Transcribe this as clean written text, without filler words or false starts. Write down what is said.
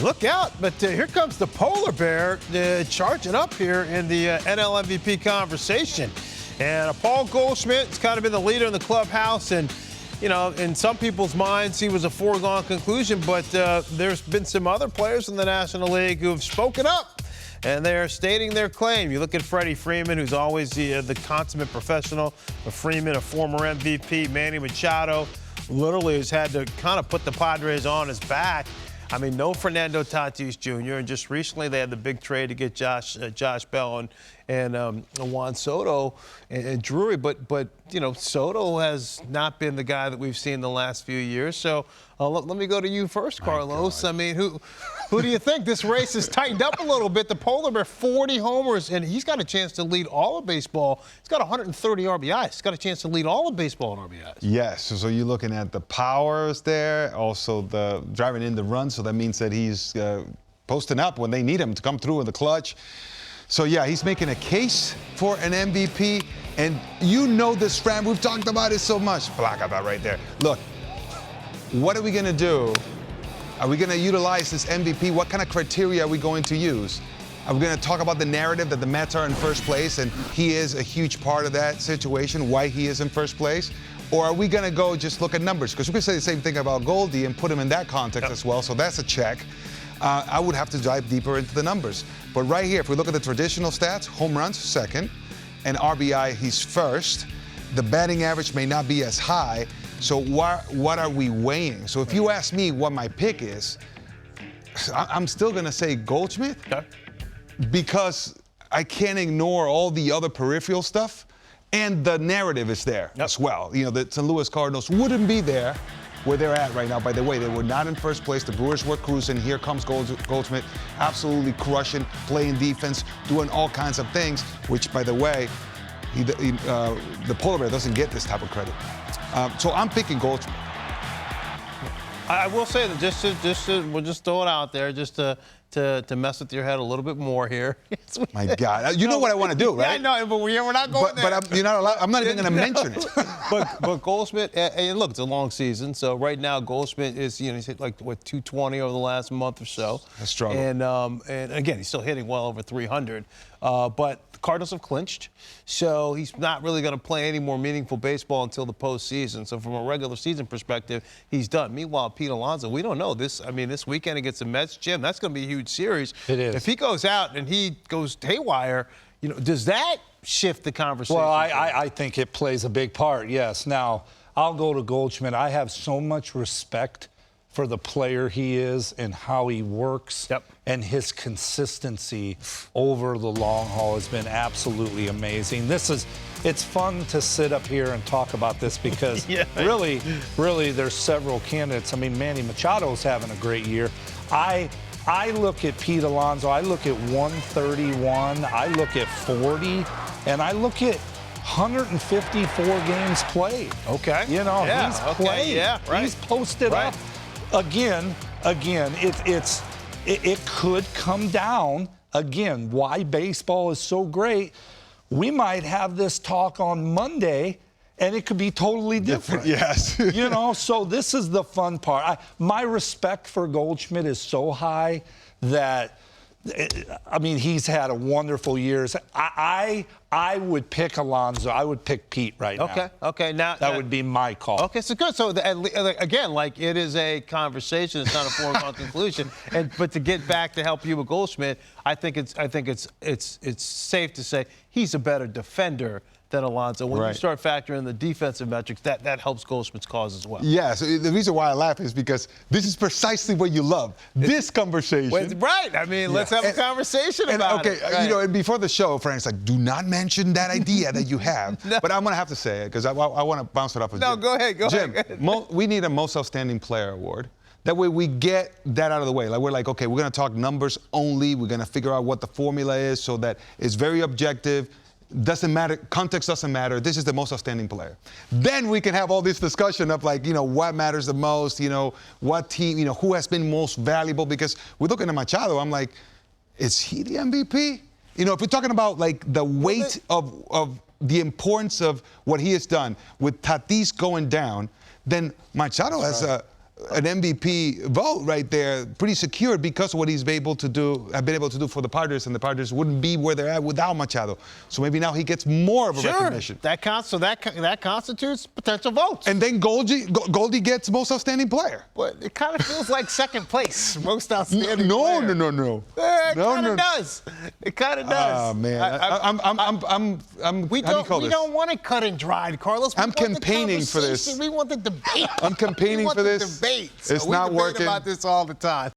Look out, but here comes the polar bear charging up here in the NL MVP conversation. And Paul Goldschmidt's kind of been the leader in the clubhouse. And, you know, in some people's minds, he was a foregone conclusion. But there's been some other players in the National League who have spoken up. And they're stating their claim. You look at Freddie Freeman, who's always the consummate professional. Freeman, a former MVP. Manny Machado literally has had to kind of put the Padres on his back. I mean, no Fernando Tatis Jr. And just recently they had the big trade to get Josh Bell and Juan Soto and Drury. But you know, Soto has not been the guy that we've seen the last few years. So let me go to you first, Carlos. I mean, who do you think? This race has tightened up a little bit. The polar bear, 40 homers, and he's got a chance to lead all of baseball. He's got 130 RBIs. He's got a chance to lead all of baseball in RBIs. Yes. So you're looking at the powers there, also the driving in the run. So that means that he's posting up when they need him to come through in the clutch. So, yeah, he's making a case for an MVP. And you know this, Fran. We've talked about it so much. Black about right there. Look, what are we going to do? Are we going to utilize this MVP? What kind of criteria are we going to use? Are we going to talk about the narrative that the Mets are in first place and he is a huge part of that situation, why he is in first place? Or are we going to go just look at numbers? Because we could say the same thing about Goldie and put him in that context as well. So that's a check. I would have to dive deeper into the numbers. But right here, if we look at the traditional stats, home runs, second, and RBI, he's first. The batting average may not be as high. So what are we weighing? So if you ask me what my pick is, I'm still going to say Goldschmidt. Okay. Because I can't ignore all the other peripheral stuff. And the narrative is there as well. You know, the St. Louis Cardinals wouldn't be there where they're at right now. By the way, they were not in first place. The Brewers were cruising. Here comes Goldschmidt, absolutely crushing, playing defense, doing all kinds of things, which, by the way, the polar bear doesn't get this type of credit. So I'm picking Goldschmidt. I will say that we'll just throw it out there just to mess with your head a little bit more here. My God, you know what I want to do, right? Yeah, I know, but we're not going there. But you're not allowed. I'm not even going to mention it. But Goldschmidt, and look, it's a long season, so right now Goldschmidt is, you know, he's hit like 220 over the last month or so. A struggle. And again, he's still hitting well over 300. But the Cardinals have clinched, so he's not really going to play any more meaningful baseball until the postseason. So from a regular season perspective, he's done. Meanwhile, Pete Alonso, we don't know this. I mean, this weekend against the Mets, Jim, that's going to be a huge series. It is. If he goes out and he goes haywire, you know, does that shift the conversation? Well, I think it plays a big part, yes. Now, I'll go to Goldschmidt. I have so much respect for the player he is and how he works. Yep. And his consistency over the long haul has been absolutely amazing. It's fun to sit up here and talk about this because really, there's several candidates. I mean, Manny Machado's having a great year. I look at Pete Alonso, I look at 131, I look at 40, and I look at 154 games played. Okay. You know, he's played. Yeah, right. He's posted up. Again, it could come down, again, why baseball is so great. We might have this talk on Monday, and it could be totally different. Yes. You know, so this is the fun part. My respect for Goldschmidt is so high that, I mean, he's had a wonderful years. I would pick Alonso. I would pick Pete right now. Okay. Now that would be my call. Okay, so good. So again, like, it is a conversation. It's not a foregone conclusion. But to get back to help you with Goldschmidt, I think it's safe to say he's a better defender than Alonso. When you start factoring in the defensive metrics, that helps Goldschmidt's cause as well. Yeah, so the reason why I laugh is because this is precisely what you love, this conversation. Right. I mean, let's have a conversation about it. Okay, you know, and before the show, Frank's like, do not mention that idea that you have. No. But I'm going to have to say it because I want to bounce it off of Jim. No, go ahead. Jim, we need a Most Outstanding Player award. That way we get that out of the way. Like, we're like, okay, we're going to talk numbers only. We're going to figure out what the formula is so that it's very objective. Doesn't matter, context doesn't matter. This is the most outstanding player. Then we can have all this discussion of, like, you know, what matters the most, you know, what team, you know, who has been most valuable. Because we're looking at Machado, I'm like, is he the MVP? You know, if we're talking about, like, the weight of the importance of what he has done with Tatis going down, then Machado has an MVP vote right there, pretty secure because of what he's been able to do for the Padres, and the Padres wouldn't be where they're at without Machado. So maybe now he gets more of a recognition. That constitutes potential votes. And then Goldie gets most outstanding player. But it kind of feels like second place, most outstanding No. It kind of does. It kind of does. Oh, man. We don't want it cut and dried, Carlos. I'm campaigning for this. We want the debate. I'm campaigning for this. Debate. It's not working. We debate about this all the time.